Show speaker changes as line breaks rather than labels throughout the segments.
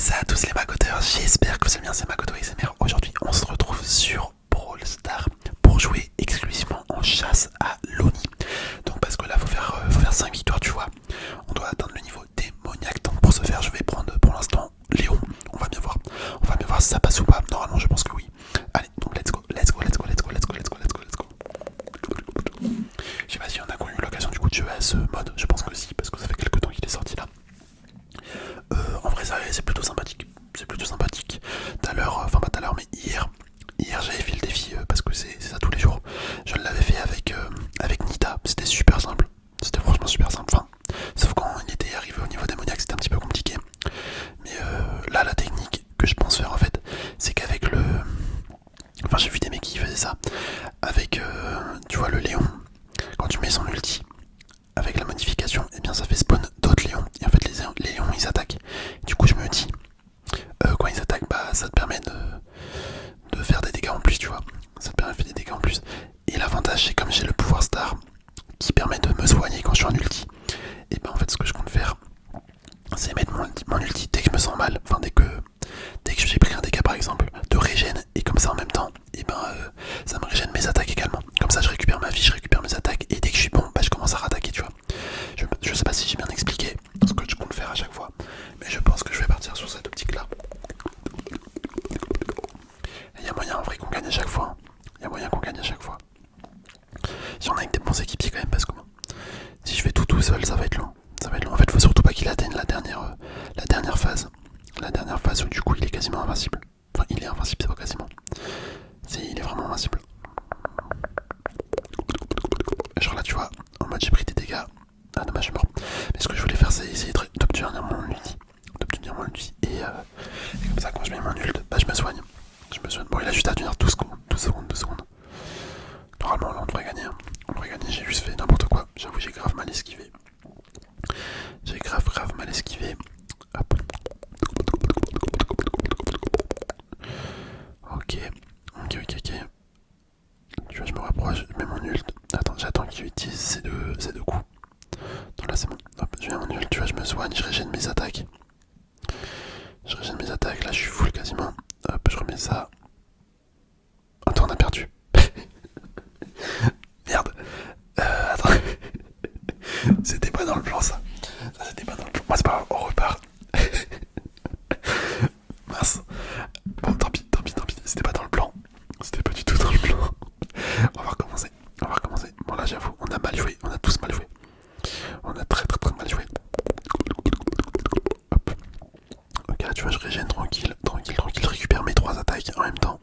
tous et à tous les Macoteurs, j'espère que vous allez bien, c'est Makoto ASMR. Aujourd'hui on se retrouve sur Brawl Stars pour jouer exclusivement en chasse à l'Oni. Donc parce que là faut faire 5 victoires, tu vois. On doit atteindre le niveau démoniaque. Donc pour ce faire je vais prendre pour l'instant Léon. On va bien voir. On va bien voir si ça passe ou pas. Normalement je pense que oui. Allez, donc let's go, let's go, let's go, let's go, let's go, let's go, let's go, let's go. Je sais pas si on a eu l'occasion du coup de jouer à ce mode, je pense que si, parce que ça fait quelques temps qu'il est sorti là. En vrai c'est plutôt sympathique. C'est plutôt sympathique. Tout à l'heure, enfin pas tout à l'heure mais hier j'avais fait le défi parce que c'est ça tous les jours. Je l'avais fait avec Nita, c'était super simple. C'était franchement super simple. Enfin, sauf quand il était arrivé au niveau démoniaque c'était un petit peu compliqué. Mais là la technique que je pense faire en fait, c'est qu'avec le... Enfin j'ai vu des mecs qui faisaient ça. Avec tu vois le Léon, quand tu mets son ulti avec la modification, et bien ça fait spawn d'autres Léons. Et en fait les Léons ils attaquent. Du coup je me dis, quand ils attaquent, bah ça te permet de faire des dégâts en plus, tu vois. Ça te permet de faire des dégâts en plus. Et l'avantage c'est comme j'ai le pouvoir star qui permet de me soigner quand je suis en ulti. Et ben en fait ce que je compte faire, c'est mettre mon ulti dès que je me sens mal. Enfin dès que j'ai pris un dégât par exemple, de régène. Et comme ça en même temps, et ben ça me régène mes attaques également. Comme ça je récupère ma vie, je récupère mes attaques. Et dès que je suis bon, bah je commence à rattaquer, tu vois. Je sais pas si j'ai bien expliqué ce que je compte faire à chaque fois, mais je pense que je vais partir sur cette optique là. Il y a moyen en vrai qu'on gagne à chaque fois. Il y a moyen qu'on gagne à chaque fois. Si on a avec des bons équipiers quand même, parce que bon, si je fais tout seul, ça va être long. Ça va être long. En fait, faut surtout pas qu'il atteigne la dernière phase. La dernière phase où du coup il est quasiment invincible. Enfin, il est invincible, c'est pas quasiment. Il est vraiment invincible. Genre là, tu vois, en mode j'ai pris des dégâts. Ah dommage, je suis mort. Mais ce que je voulais faire, c'est essayer d'obtenir mon ulti. Et comme ça, quand je mets mon ult, bah je me soigne. Bon, il a juste à tenir 12 secondes. 12 secondes, 12 secondes. Normalement, là, on devrait gagner. On devrait gagner, j'ai juste fait n'importe quoi. J'avoue, j'ai grave mal esquivé. J'ai grave mal esquivé. Hop. Ok. Tu vois, je me rapproche, je mets mon ult. Attends, j'attends qu'il utilise ces deux coups. Non, là, c'est bon. Hop, je mets mon ult, tu vois, je me soigne, je régène mes attaques. Là, je suis full quasiment. Hop, je remets ça. Attends, on a perdu. Merde. Attends. C'était pas dans le plan ça. C'était pas dans le plan. Moi c'est pas grave, on repart. Mince. Bon, tant pis. C'était pas dans le plan. C'était pas du tout dans le plan. On va recommencer. Bon là j'avoue, on a mal joué. On a tous mal joué. On a très mal joué. Hop. Ok, là tu vois, je régène tranquille. Je récupère mes 3 attaques en même temps.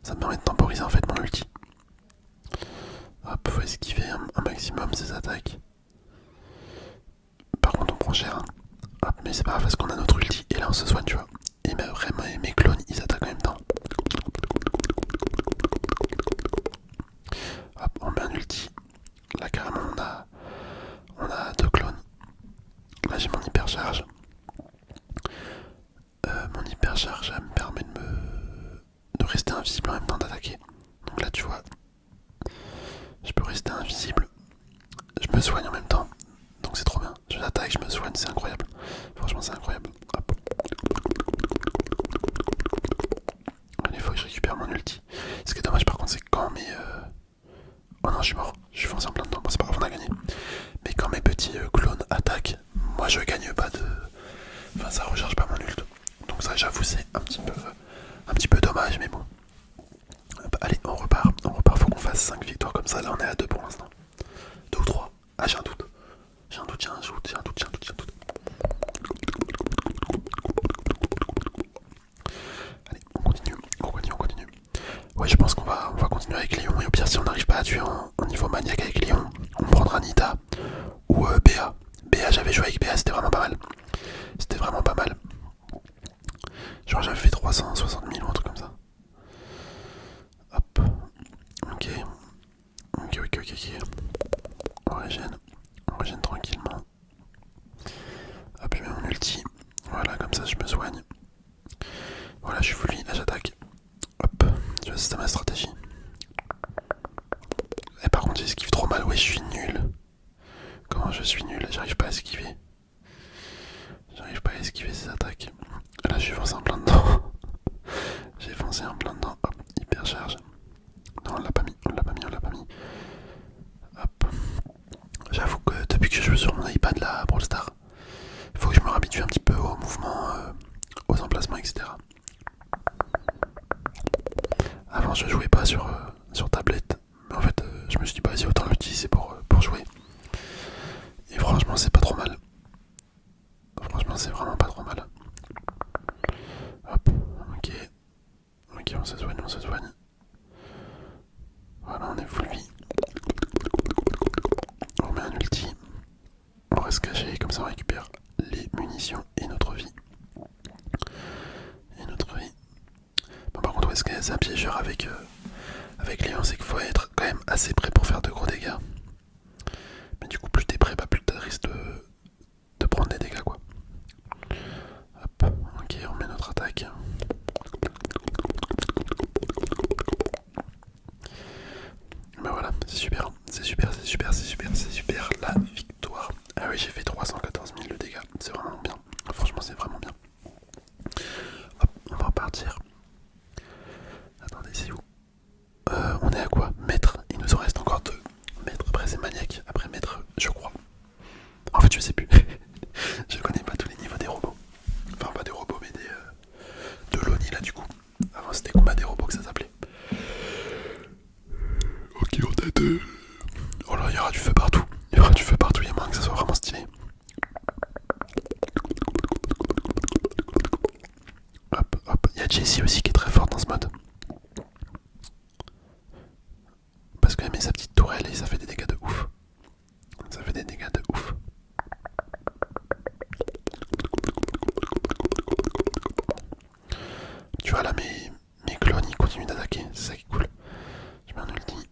Ça me permet de temporiser en fait mon ulti. Hop, faut esquiver un maximum ces attaques. Par contre on prend cher. Hop, mais c'est pas grave parce qu'on a notre ulti et là on se soigne, tu vois. Et ben vraiment mes clones ils attaquent en même temps. Hop, on met un ulti. Là carrément on a 2 clones. Là j'ai mon hypercharge. Mon hypercharge ça me permet de rester invisible en même temps d'attaquer. Donc là tu vois, je peux rester invisible. Je me soigne en même temps. Donc c'est trop bien. Je l'attaque, je me soigne, c'est incroyable. Franchement c'est incroyable. Hop. Allez, faut que je récupère mon ulti. Ce qui est dommage par contre c'est quand mes... Oh non, je suis mort. Je suis foncé en plein dedans. Bon, c'est pas grave, on a gagné. Mais quand mes petits clones attaquent, moi je gagne pas de... Enfin ça recharge pas mon ult. Donc ça j'avoue c'est un petit peu dommage mais bon. Hop, allez, on repart, faut qu'on fasse 5 victoires comme ça. Là on est à 2 pour l'instant. 2 ou 3. Ah j'ai un doute. J'ai un doute. Allez, on continue. Ouais, je pense qu'on va continuer avec Léon. Et au pire, si on n'arrive pas à tuer en niveau maniaque avec Léon, on prendra Nita ou BA. BA, j'avais joué avec BA, c'était vraiment pas mal. Genre, j'avais fait 360 000 ou un truc comme ça. Hop. Ok. On régène tranquillement. Hop, je mets mon ulti. Voilà, comme ça, je me soigne. Voilà, je suis full vie, là j'attaque. Hop, tu vois, c'est ma stratégie. Et par contre, j'esquive trop mal, ouais, je suis nul. Comment je suis nul, j'arrive pas à esquiver. Ces attaques. Là, avant je jouais pas sur tablette. Mais en fait je me suis dit bah vas-y autant l'utiliser pour jouer. Et franchement c'est pas trop mal. Franchement c'est vraiment pas trop mal. Hop, ok. Ok on se soigne, on se soigne. Voilà on est full vie. On remet un ulti. On reste caché, comme ça on récupère les munitions et notre vie. Et notre vie. Bon, par contre, est-ce que c'est un piégeur avec Léon, c'est qu'il faut être quand même assez près pour faire de gros dégâts. Mais du coup, plus t'es près, plus t'as risque de prendre des dégâts quoi. Hop, ok, on met notre attaque. Ben voilà, c'est super, c'est super, c'est super, c'est super, c'est super, la victoire. Ah oui, j'ai fait 314 000 de dégâts, c'est vraiment bien. Franchement, c'est vraiment bien. Hop, on va repartir. Attendez, c'est où? On est à quoi? Maître, il nous en reste encore 2. Maître, après c'est maniaque, après maître, je crois. En fait, je sais plus. Je connais pas tous les niveaux des robots. Enfin, pas des robots, mais de l'ONI là, du coup. Avant, c'était combat des robots que ça s'appelait. Ok, on a 2. Oh là, il y aura du feu partout. Il y aura du feu partout, il y a moyen que ça soit vraiment stylé. Hop, hop. Il y a Jessie aussi qui est très forte dans ce mode. Parce qu'elle met sa petite tourelle et ça fait des dégâts de ouf. Ça fait des dégâts de ouf. Tu vois là, mes clones ils continuent d'attaquer, c'est ça qui est cool. Je mets un ulti.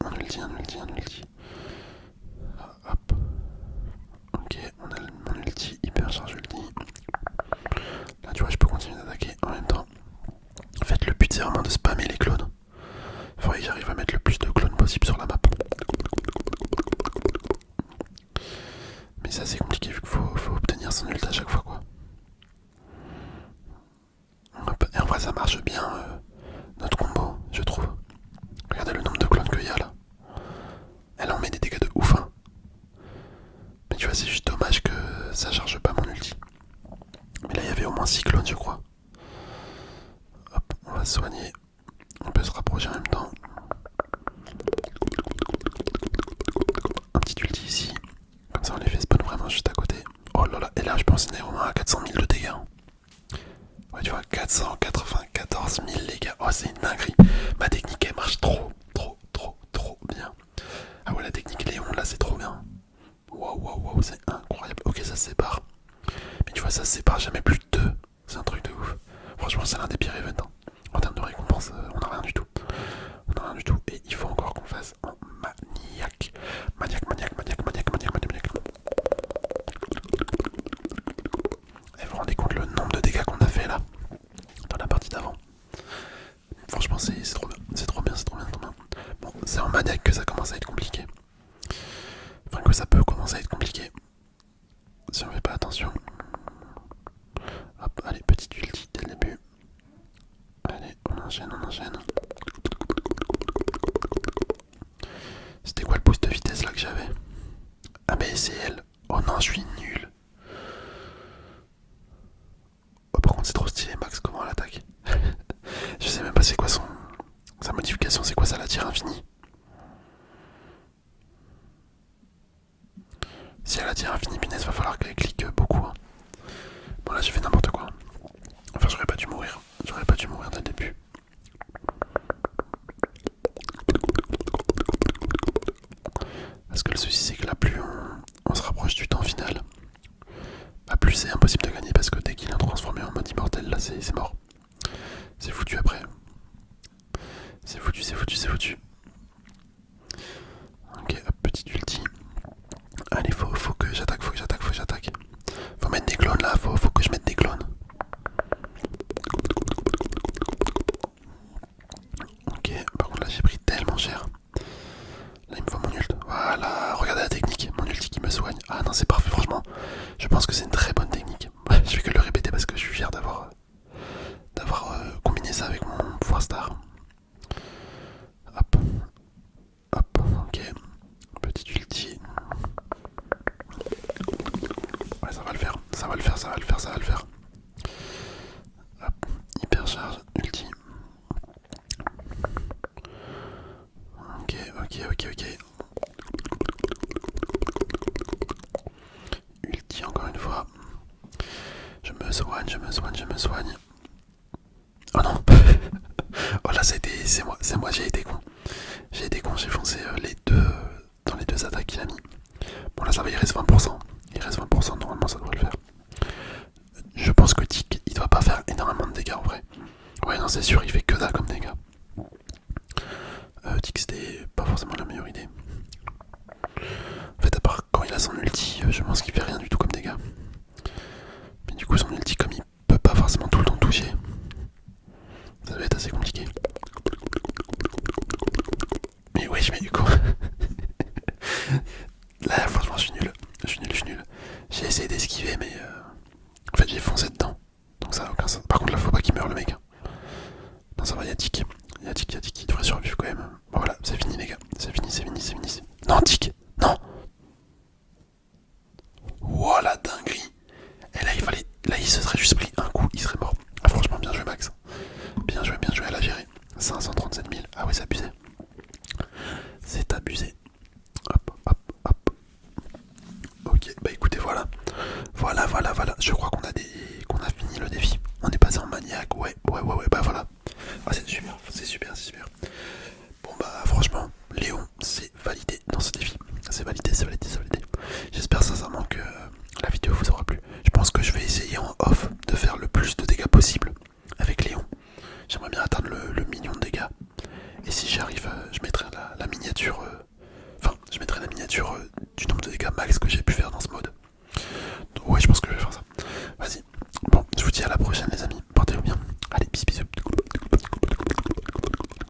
Un ulti, un ulti, un ulti. Hop. Ok, on a mon ulti, hyper charge ulti. Là tu vois, je peux continuer d'attaquer en même temps. En fait, le but c'est vraiment de spammer les clones. Il faudrait que j'arrive à mettre le plus de clones possible sur la map. Mais c'est assez compliqué vu qu'il faut obtenir son ult à chaque fois quoi. Et en vrai ça marche bien notre combo, je trouve. Regardez le nombre de clones qu'il y a là. Elle en met des dégâts de ouf hein. Mais tu vois c'est juste dommage que ça charge pas mon ulti. Mais là il y avait au moins 6 clones je crois. Hop, on va se soigner. On peut se rapprocher en même temps. Un petit ulti ici. Comme ça on les fait spawn vraiment juste à côté. Oh là là, et là je pense qu'on est au moins à 400 000 de dégâts. Ouais tu vois, 494 000 les gars. Oh c'est une dinguerie. Ma technique elle marche trop bien. Ah ouais la technique Léon là c'est trop bien. Waouh waouh waouh c'est incroyable. Ok ça se sépare. Mais tu vois ça se sépare jamais plus de 2. C'est un truc de ouf. Franchement c'est l'un des pires events. En termes de récompense on n'a rien du tout. On n'a rien du tout. Et il faut encore qu'on fasse un maniaque. Maniaque, maniaque, maniaque, maniaque, maniaque, maniaque, maniaque. Et vous vous rendez compte le nombre de dégâts qu'on a fait là dans la partie d'avant. Franchement c'est trop bien. C'est trop bien, c'est trop bien, c'est trop bien. Bon c'est en maniaque que ça commence à être compliqué. Enfin que ça peut commencer à être compliqué. Si on fait pas attention. Hop, allez, petite ulti dès le début. Allez, on enchaîne, on enchaîne. C'était quoi le boost de vitesse là que j'avais? Ah mais c'est elle. Oh non, je suis nul. Oh, par contre c'est trop stylé Max, comment elle attaque. Je sais même pas c'est quoi sa modification, c'est quoi ça, la tire infinie? Si elle a tire infinie, punaise, va falloir qu'elle clique beaucoup hein. Bon là j'ai fait n'importe quoi. Enfin j'aurais pas dû mourir. J'aurais pas dû mourir dès le début. Parce que le souci c'est que là plus on se rapproche du temps final, plus c'est impossible de gagner parce que dès qu'il est transformé en mode immortel là c'est mort. C'est foutu après. C'est foutu, c'est foutu, c'est foutu. Ok, hop, petite ulti. Allez, faut que j'attaque, faut que j'attaque, faut que j'attaque. Faut mettre des clones là, faut que je mette des clones. Ok, par contre là j'ai pris tellement cher. Là il me faut mon ult. Voilà, regardez la technique, mon ulti qui me soigne. Ah non c'est parfait franchement. Je pense que c'est une très bonne technique. Je vais que le répéter parce que je suis fier d'avoir combiné ça avec mon pouvoir star. Hop. Hop, ok. Petite ulti. Ouais ça va le faire, ça va le faire, ça va le faire, ça va le faire. je me soigne. Oh non. Oh là, c'est moi, j'ai été con. J'ai foncé les deux, dans les deux attaques qu'il a mis. Bon là ça va, il reste 20%. Il reste 20%, normalement ça devrait le faire. Je pense que Tic, il doit pas faire énormément de dégâts en vrai. Ouais non c'est sûr, il fait que dalle comme dégâts. Tic c'était pas forcément la meilleure idée. En fait à part quand il a son ulti, je pense qu'il fait rien du tout comme dégâts. Mais du coup son ulti comme il peut pas forcément tout le temps toucher, ça va être assez compliqué. Mais wesh mais du coup... Là franchement je suis nul. J'ai essayé d'esquiver mais... En fait j'ai foncé dedans. Donc ça a aucun sens. Par contre là faut pas qu'il meure le mec. Non ça va, y'a Tic. Y'a Tic, il devrait survivre quand même. Bon voilà, c'est fini les gars. C'est fini. Non Tic. Non. Wow la dinguerie. Et là il fallait. Là il se serait juste pris un coup, il serait mort. Ah franchement bien joué Max. Bien joué, elle a géré. 537 000. Ah ouais c'est abusé. C'est abusé. Hop. Ok, bah écoutez voilà. Voilà. Je crois qu'on a fini le défi. On est passé en maniaque, ouais, bah voilà. Ah c'est super. Bon bah franchement, Léon, c'est validé dans ce défi. C'est validé. J'espère sincèrement que la vidéo vous aura plu. Je pense que je vais essayer en off de faire le plus de dégâts possible avec Léon. J'aimerais bien atteindre le million de dégâts. Et si j'y arrive, je mettrai la miniature... Enfin, je mettrai la miniature du nombre de dégâts max que j'ai pu faire dans ce mode.